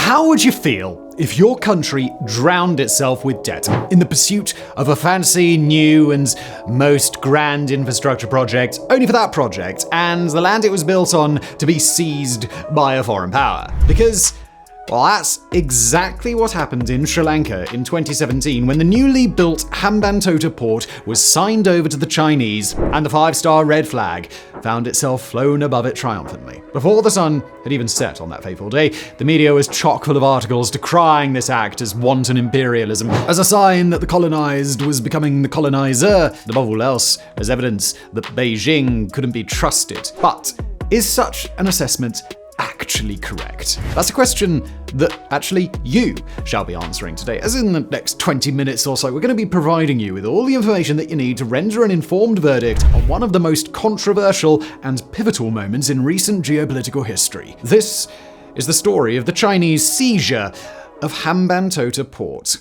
How would you feel if your country drowned itself with debt in the pursuit of a fancy, new, and most grand infrastructure project, only for that project and the land it was built on to be seized by a foreign power? Because, well, that's exactly what happened in Sri Lanka in 2017 when the newly built Hambantota port was signed over to the Chinese and the 5-star red flag found itself flown above it triumphantly. Before the sun had even set on that fateful day, the media was chock full of articles decrying this act as wanton imperialism, as a sign that the colonized was becoming the colonizer, and above all else, as evidence that Beijing couldn't be trusted. But is such an assessment actually correct? That's a question that actually you shall be answering today, as in the next 20 minutes or so, we're going to be providing you with all the information that you need to render an informed verdict on one of the most controversial and pivotal moments in recent geopolitical history. This is the story of the Chinese seizure of Hambantota port.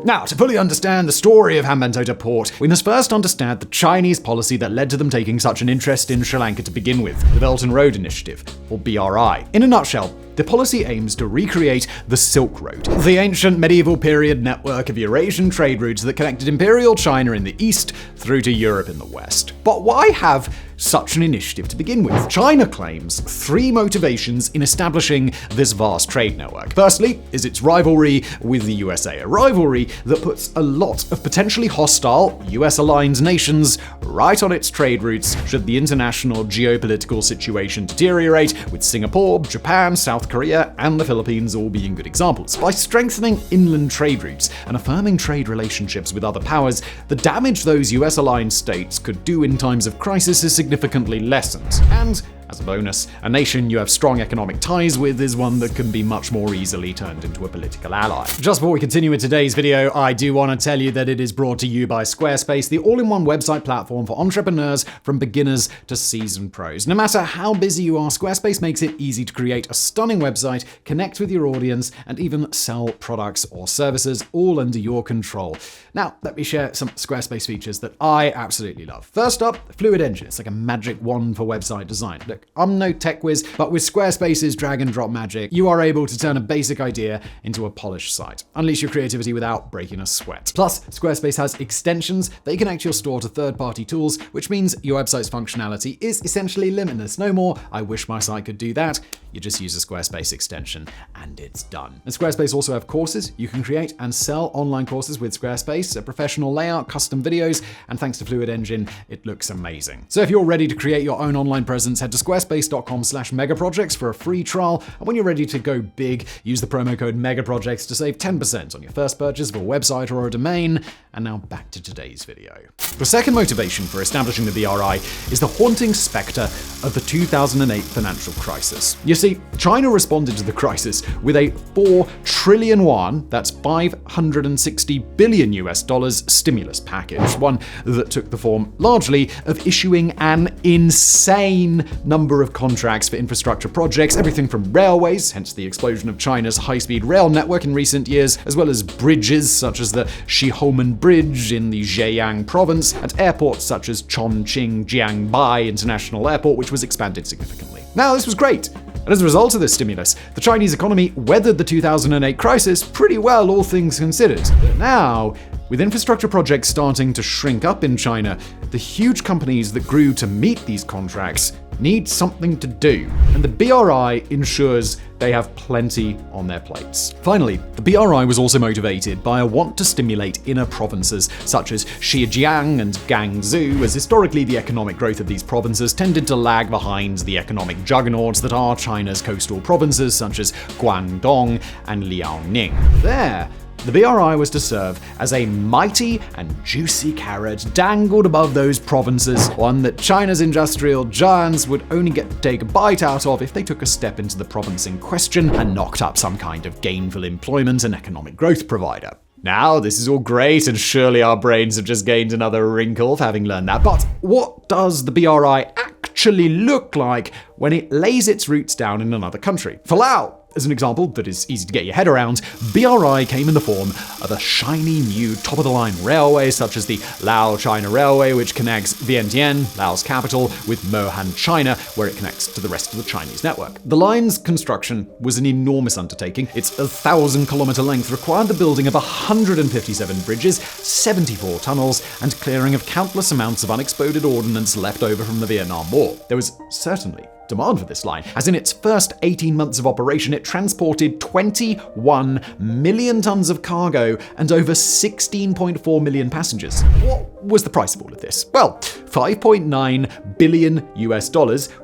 Now, to fully understand the story of Hambantota Port, we must first understand the Chinese policy that led to them taking such an interest in Sri Lanka to begin with, the Belt and Road Initiative, or BRI. In a nutshell, the policy aims to recreate the Silk Road, the ancient medieval period network of Eurasian trade routes that connected Imperial China in the east through to Europe in the west. But why have such an initiative to begin with? China claims 3 motivations in establishing this vast trade network. Firstly is its rivalry with the USA, a rivalry that puts a lot of potentially hostile US-aligned nations right on its trade routes should the international geopolitical situation deteriorate, with Singapore, Japan, South Korea, and the Philippines all being good examples. By strengthening inland trade routes and affirming trade relationships with other powers, the damage those US-aligned states could do in times of crisis is significantly lessened. And as a bonus, a nation you have strong economic ties with is one that can be much more easily turned into a political ally. Just before we continue with today's video, I do want to tell you that it is brought to you by Squarespace, the all-in-one website platform for entrepreneurs from beginners to seasoned pros. No matter how busy you are, Squarespace makes it easy to create a stunning website, connect with your audience, and even sell products or services all under your control. Now, let me share some Squarespace features that I absolutely love. First up, Fluid Engine. It's like a magic wand for website design. Look, I'm no tech whiz, but with Squarespace's drag and drop magic, you are able to turn a basic idea into a polished site. Unleash your creativity without breaking a sweat. Plus, Squarespace has extensions. They connect your store to third-party tools, which means your website's functionality is essentially limitless. No more, I wish my site could do that. You just use a Squarespace extension and it's done. And Squarespace also have courses. You can create and sell online courses with Squarespace, a professional layout, custom videos, and thanks to Fluid Engine, it looks amazing. So if you're ready to create your own online presence, head to squarespace.com/megaprojects for a free trial. And when you're ready to go big, use the promo code megaprojects to save 10% on your first purchase of a website or a domain. And now back to today's video. The second motivation for establishing the BRI is the haunting specter of the 2008 financial crisis. You see, China responded to the crisis with a 4 trillion yuan, that's $560 billion stimulus package, one that took the form largely of issuing an insane number of contracts for infrastructure projects, everything from railways, hence the explosion of China's high-speed rail network in recent years, as well as bridges such as the Shihomen Bridge in the Zhejiang province, and airports such as Chongqing Jiangbai International Airport, which was expanded significantly. Now, this was great. And as a result of this stimulus, the Chinese economy weathered the 2008 crisis pretty well, all things considered. But now, with infrastructure projects starting to shrink up in China, the huge companies that grew to meet these contracts need something to do. And the BRI ensures they have plenty on their plates. Finally, the BRI was also motivated by a want to stimulate inner provinces such as Xinjiang and Guangzhou, as historically the economic growth of these provinces tended to lag behind the economic juggernauts that are China's coastal provinces such as Guangdong and Liaoning. There, the BRI was to serve as a mighty and juicy carrot dangled above those provinces, one that China's industrial giants would only get to take a bite out of if they took a step into the province in question and knocked up some kind of gainful employment and economic growth provider. Now, this is all great, and surely our brains have just gained another wrinkle for having learned that. But what does the BRI actually look like when it lays its roots down in another country? Palau As an example that is easy to get your head around, BRI came in the form of a shiny new top-of-the-line railway such as the Lao-China Railway, which connects Vientiane, Laos capital, with Mohan, China, where it connects to the rest of the Chinese network. The line's construction was an enormous undertaking. Its 1,000-kilometer length required the building of 157 bridges, 74 tunnels, and clearing of countless amounts of unexploded ordnance left over from the Vietnam War. There was certainly demand for this line, as in its first 18 months of operation, it transported 21 million tons of cargo and over 16.4 million passengers. What was the price of all of this? Well, $5.9 billion,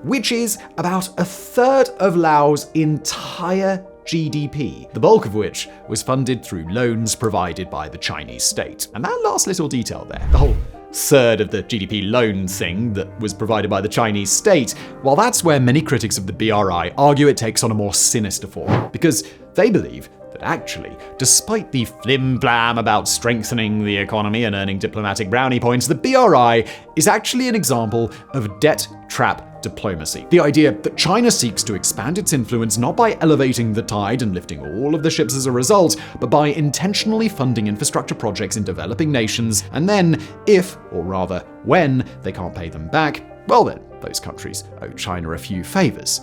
which is about a third of Laos' entire GDP, the bulk of which was funded through loans provided by the Chinese state. And that last little detail there, the whole third of the GDP loan thing that was provided by the Chinese state, while that's where many critics of the BRI argue it takes on a more sinister form, because they believe that actually, despite the flim-flam about strengthening the economy and earning diplomatic brownie points, the BRI is actually an example of debt trap diplomacy. The idea that China seeks to expand its influence not by elevating the tide and lifting all of the ships as a result, but by intentionally funding infrastructure projects in developing nations, and then, if, or rather when, they can't pay them back, well then, those countries owe China a few favors,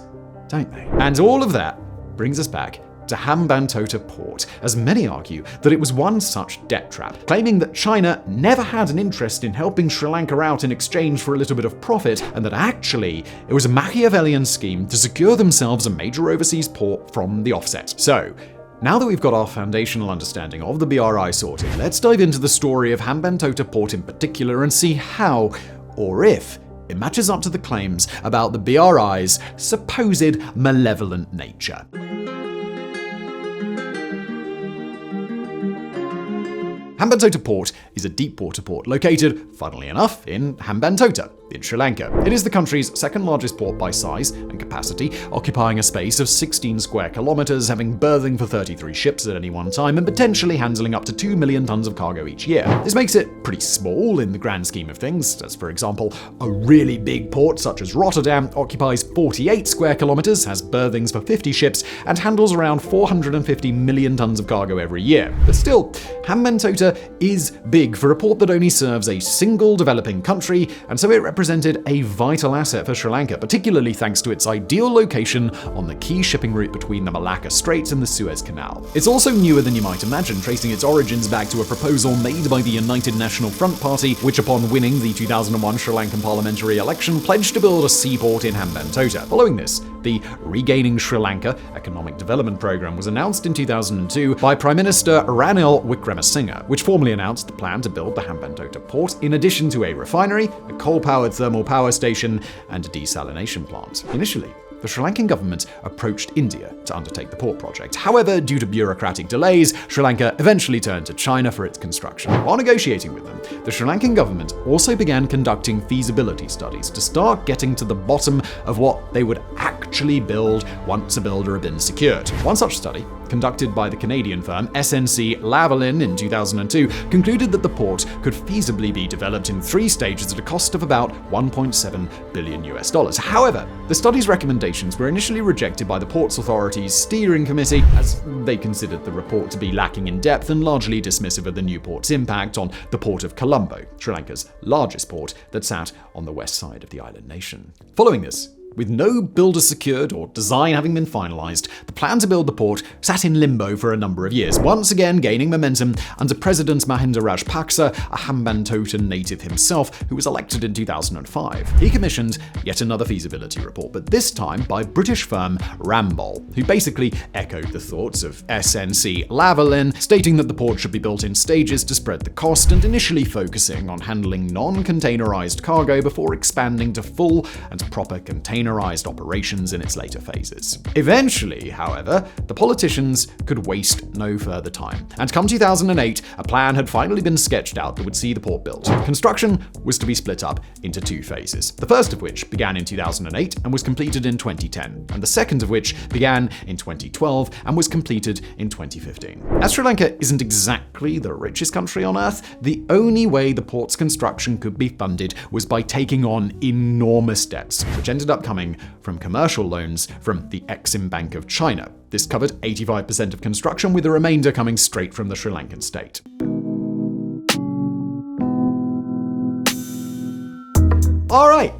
don't they? And all of that brings us back to Hambantota port, as many argue that it was one such debt trap, claiming that China never had an interest in helping Sri Lanka out in exchange for a little bit of profit, and that actually it was a Machiavellian scheme to secure themselves a major overseas port from the offset. So, now that we've got our foundational understanding of the BRI sorted, let's dive into the story of Hambantota port in particular and see how, or if, it matches up to the claims about the BRI's supposed malevolent nature. Hambantota Port is a deep-water port located, funnily enough, in Hambantota, in Sri Lanka. It is the country's second largest port by size and capacity, occupying a space of 16 square kilometers, having berthing for 33 ships at any one time, and potentially handling up to 2 million tons of cargo each year. This makes it pretty small in the grand scheme of things, as for example, a really big port such as Rotterdam occupies 48 square kilometers, has berthings for 50 ships, and handles around 450 million tons of cargo every year. But still, Hambantota is big for a port that only serves a single developing country, and so it represented a vital asset for Sri Lanka, particularly thanks to its ideal location on the key shipping route between the Malacca Straits and the Suez Canal. It's also newer than you might imagine, tracing its origins back to a proposal made by the United National Front Party, which upon winning the 2001 Sri Lankan parliamentary election pledged to build a seaport in Hambantota. Following this, the Regaining Sri Lanka Economic Development Program was announced in 2002 by Prime Minister Ranil Wickremesinghe, which formally announced the plan to build the Hambantota port in addition to a refinery, a coal-powered thermal power station, and a desalination plant. Initially, the Sri Lankan government approached India to undertake the port project. However, due to bureaucratic delays, Sri Lanka eventually turned to China for its construction. While negotiating with them, the Sri Lankan government also began conducting feasibility studies to start getting to the bottom of what they would actually build once a builder had been secured. One such study, conducted by the Canadian firm SNC-Lavalin in 2002, concluded that the port could feasibly be developed in 3 stages at a cost of about $1.7 billion. However, the study's recommendations were initially rejected by the Ports Authority's steering committee, as they considered the report to be lacking in depth and largely dismissive of the new port's impact on the port of Colombo, Sri Lanka's largest port that sat on the west side of the island nation. Following this, with no builder secured or design having been finalized, the plan to build the port sat in limbo for a number of years, once again gaining momentum under President Mahinda Rajapaksa, a Hambantota native himself, who was elected in 2005. He commissioned yet another feasibility report, but this time by British firm Ramboll, who basically echoed the thoughts of SNC-Lavalin, stating that the port should be built in stages to spread the cost and initially focusing on handling non-containerized cargo before expanding to full and proper containerized operations in its later phases. Eventually, however, the politicians could waste no further time, and come 2008, a plan had finally been sketched out that would see the port built. Construction was to be split up into 2 phases, the first of which began in 2008 and was completed in 2010, and the second of which began in 2012 and was completed in 2015. As Sri Lanka isn't exactly the richest country on earth, the only way the port's construction could be funded was by taking on enormous debts, which ended up coming from commercial loans from the Exim Bank of China. This covered 85% of construction, with the remainder coming straight from the Sri Lankan state. Alright,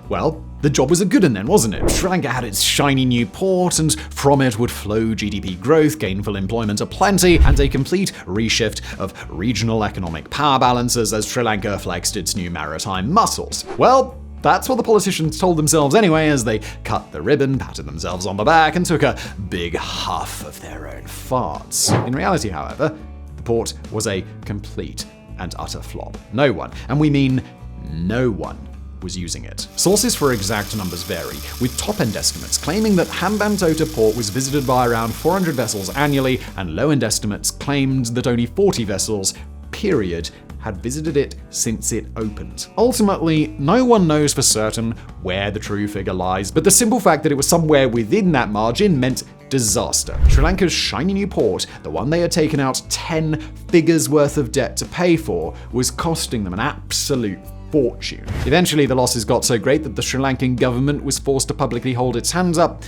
well, the job was a good one then, wasn't it? Sri Lanka had its shiny new port, and from it would flow GDP growth, gainful employment aplenty, and a complete reshift of regional economic power balances as Sri Lanka flexed its new maritime muscles. Well, that's what the politicians told themselves anyway, as they cut the ribbon, patted themselves on the back, and took a big huff of their own farts. In reality, however, the port was a complete and utter flop. No one, and we mean no one, was using it. Sources for exact numbers vary, with top-end estimates claiming that Hambantota port was visited by around 400 vessels annually, and low-end estimates claimed that only 40 vessels, period, had visited it since it opened. Ultimately, no one knows for certain where the true figure lies, but the simple fact that it was somewhere within that margin meant disaster. Sri Lanka's shiny new port, the one they had taken out 10 figures worth of debt to pay for, was costing them an absolute fortune. Eventually, the losses got so great that the Sri Lankan government was forced to publicly hold its hands up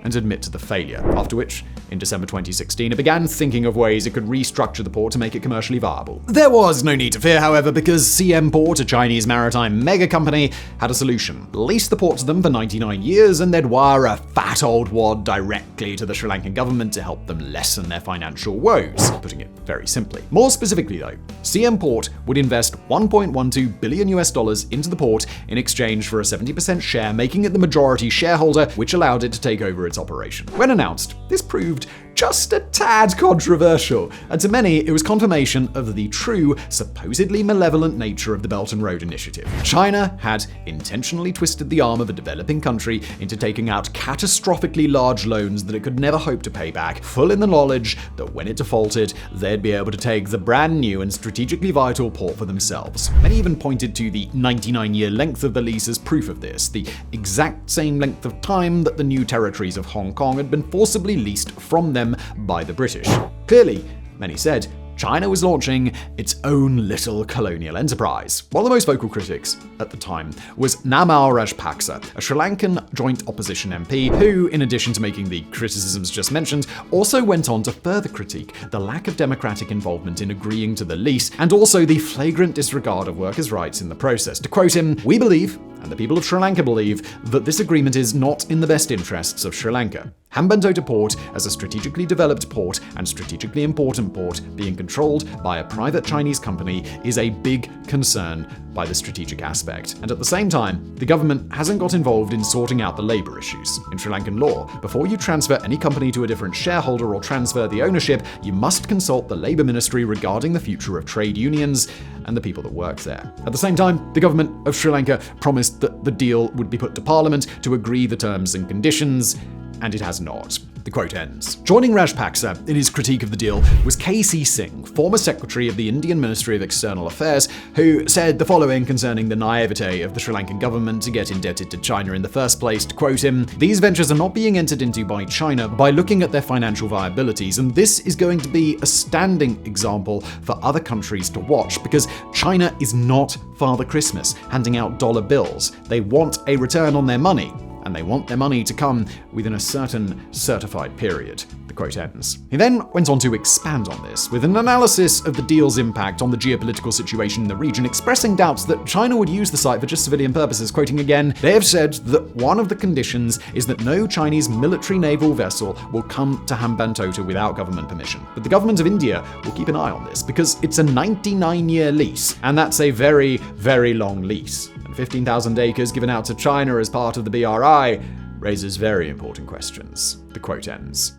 and admit to the failure, after which, in December 2016, it began thinking of ways it could restructure the port to make it commercially viable. There was no need to fear, however, because CM Port, a Chinese maritime mega company, had a solution. Lease the port to them for 99 years, and they'd wire a fat old wad directly to the Sri Lankan government to help them lessen their financial woes, putting it very simply. More specifically, though, CM Port would invest $1.12 billion into the port in exchange for a 70% share, making it the majority shareholder, which allowed it to take over its operation. When announced, this proved just a tad controversial, and to many it was confirmation of the true, supposedly malevolent nature of the Belt and Road Initiative. China had intentionally twisted the arm of a developing country into taking out catastrophically large loans that it could never hope to pay back, full in the knowledge that when it defaulted, they'd be able to take the brand new and strategically vital port for themselves. Many even pointed to the 99-year length of the lease as proof of this, the exact same length of time that the new territories of Hong Kong had been forcibly leased from them by the British. Clearly, many said, China was launching its own little colonial enterprise. One of the most vocal critics at the time was Namal Rajapaksa, a Sri Lankan joint opposition MP who, in addition to making the criticisms just mentioned, also went on to further critique the lack of democratic involvement in agreeing to the lease and also the flagrant disregard of workers' rights in the process. To quote him, "We believe, and the people of Sri Lanka believe, that this agreement is not in the best interests of Sri Lanka. Hambantota Port, as a strategically developed port and strategically important port being controlled by a private Chinese company, is a big concern by the strategic aspect. And at the same time, the government hasn't got involved in sorting out the labor issues. In Sri Lankan law, before you transfer any company to a different shareholder or transfer the ownership, you must consult the Labour Ministry regarding the future of trade unions and the people that work there." At the same time, the government of Sri Lanka promised that the deal would be put to Parliament to agree the terms and conditions, and it has not. The quote ends. Joining Rajapaksa in his critique of the deal was K.C. Singh, former Secretary of the Indian Ministry of External Affairs, who said the following concerning the naivete of the Sri Lankan government to get indebted to China in the first place. To quote him, "These ventures are not being entered into by China by looking at their financial viabilities, and this is going to be a standing example for other countries to watch, because China is not Father Christmas handing out dollar bills. They want a return on their money, and they want their money to come within a certain certified period." The quote ends. He then went on to expand on this, with an analysis of the deal's impact on the geopolitical situation in the region, expressing doubts that China would use the site for just civilian purposes. Quoting again, "They have said that one of the conditions is that no Chinese military naval vessel will come to Hambantota without government permission. But the government of India will keep an eye on this, because it's a 99-year lease, and that's a very, very long lease. 15,000 acres given out to China as part of the BRI raises very important questions." The quote ends.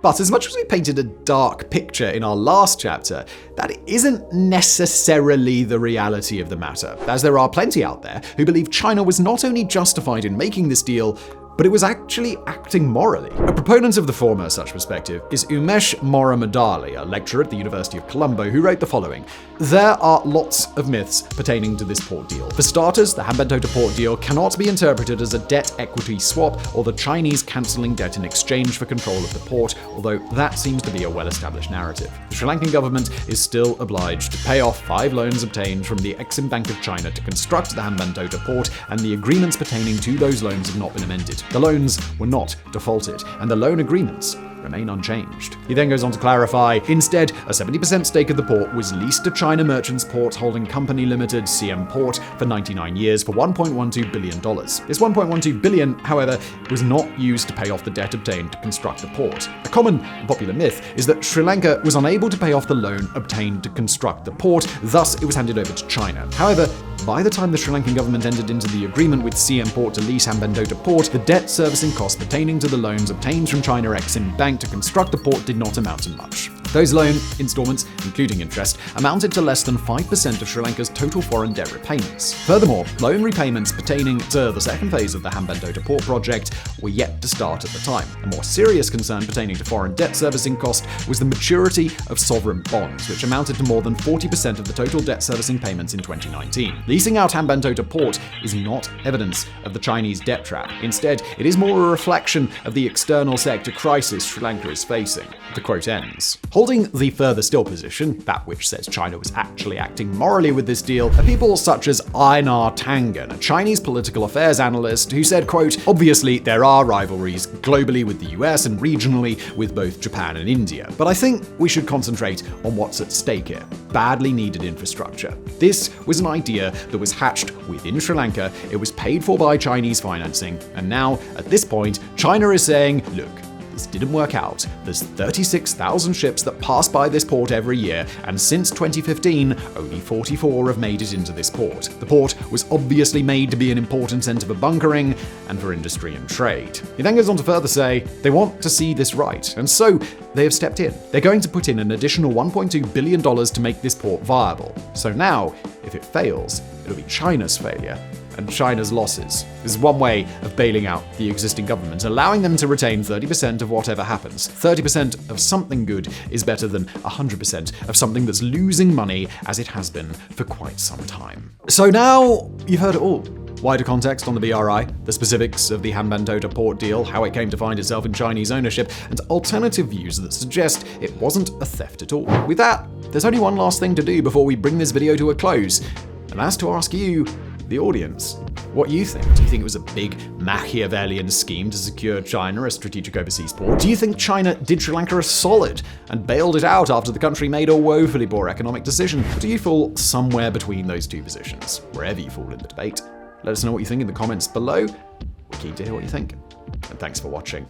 But as much as we painted a dark picture in our last chapter, that isn't necessarily the reality of the matter, as there are plenty out there who believe China was not only justified in making this deal, but it was actually acting morally. A proponent of the former such perspective is Umesh Moramadali, a lecturer at the University of Colombo, who wrote the following: "There are lots of myths pertaining to this port deal. For starters, the Hambantota port deal cannot be interpreted as a debt equity swap or the Chinese cancelling debt in exchange for control of the port, although that seems to be a well-established narrative. The Sri Lankan government is still obliged to pay off 5 loans obtained from the Exim Bank of China to construct the Hambantota port, and the agreements pertaining to those loans have not been amended. The loans were not defaulted, and the loan agreements remain unchanged." He then goes on to clarify, "Instead, a 70% stake of the port was leased to China Merchants Port Holding Company Limited, CM Port, for 99 years for $1.12 billion. This $1.12 billion, however, was not used to pay off the debt obtained to construct the port. A common and popular myth is that Sri Lanka was unable to pay off the loan obtained to construct the port, thus it was handed over to China. However, by the time the Sri Lankan government entered into the agreement with CM Port to lease Hambantota Port, the debt servicing costs pertaining to the loans obtained from China Exim Bank to construct the port did not amount to much. Those loan installments, including interest, amounted to less than 5% of Sri Lanka's total foreign debt repayments. Furthermore, loan repayments pertaining to the second phase of the Hambantota Port project were yet to start at the time. A more serious concern pertaining to foreign debt servicing cost was the maturity of sovereign bonds, which amounted to more than 40% of the total debt servicing payments in 2019. Leasing out Hambantota Port is not evidence of the Chinese debt trap. Instead, it is more a reflection of the external sector crisis Sri Lanka is facing." The quote ends. Holding the further still position, that which says China was actually acting morally with this deal, are people such as Einar Tangen, a Chinese political affairs analyst, who said, quote, "Obviously, there are rivalries globally with the US and regionally with both Japan and India. But I think we should concentrate on what's at stake here: badly needed infrastructure. This was an idea that was hatched within Sri Lanka, it was paid for by Chinese financing, and now, at this point, China is saying, look, this didn't work out. There's 36,000 ships that pass by this port every year, and since 2015, only 44 have made it into this port. The port was obviously made to be an important center for bunkering and for industry and trade." He then goes on to further say, "They want to see this right, and so they have stepped in. They're going to put in an additional $1.2 billion to make this port viable. So now, if it fails, it'll be China's failure and China's losses. This is one way of bailing out the existing government, allowing them to retain 30% of whatever happens. 30% of something good is better than 100% of something that's losing money, as it has been for quite some time." So now you've heard it all. Wider context on the BRI, the specifics of the Hambantota port deal, how it came to find itself in Chinese ownership, and alternative views that suggest it wasn't a theft at all. With that, there's only one last thing to do before we bring this video to a close, and that's to ask you, the audience, what you think. Do you think it was a big Machiavellian scheme to secure China a strategic overseas port? Do you think China did Sri Lanka a solid and bailed it out after the country made a woefully poor economic decision? Or do you fall somewhere between those two positions? Wherever you fall in the debate, let us know what you think in the comments below. We're keen to hear what you think. And thanks for watching.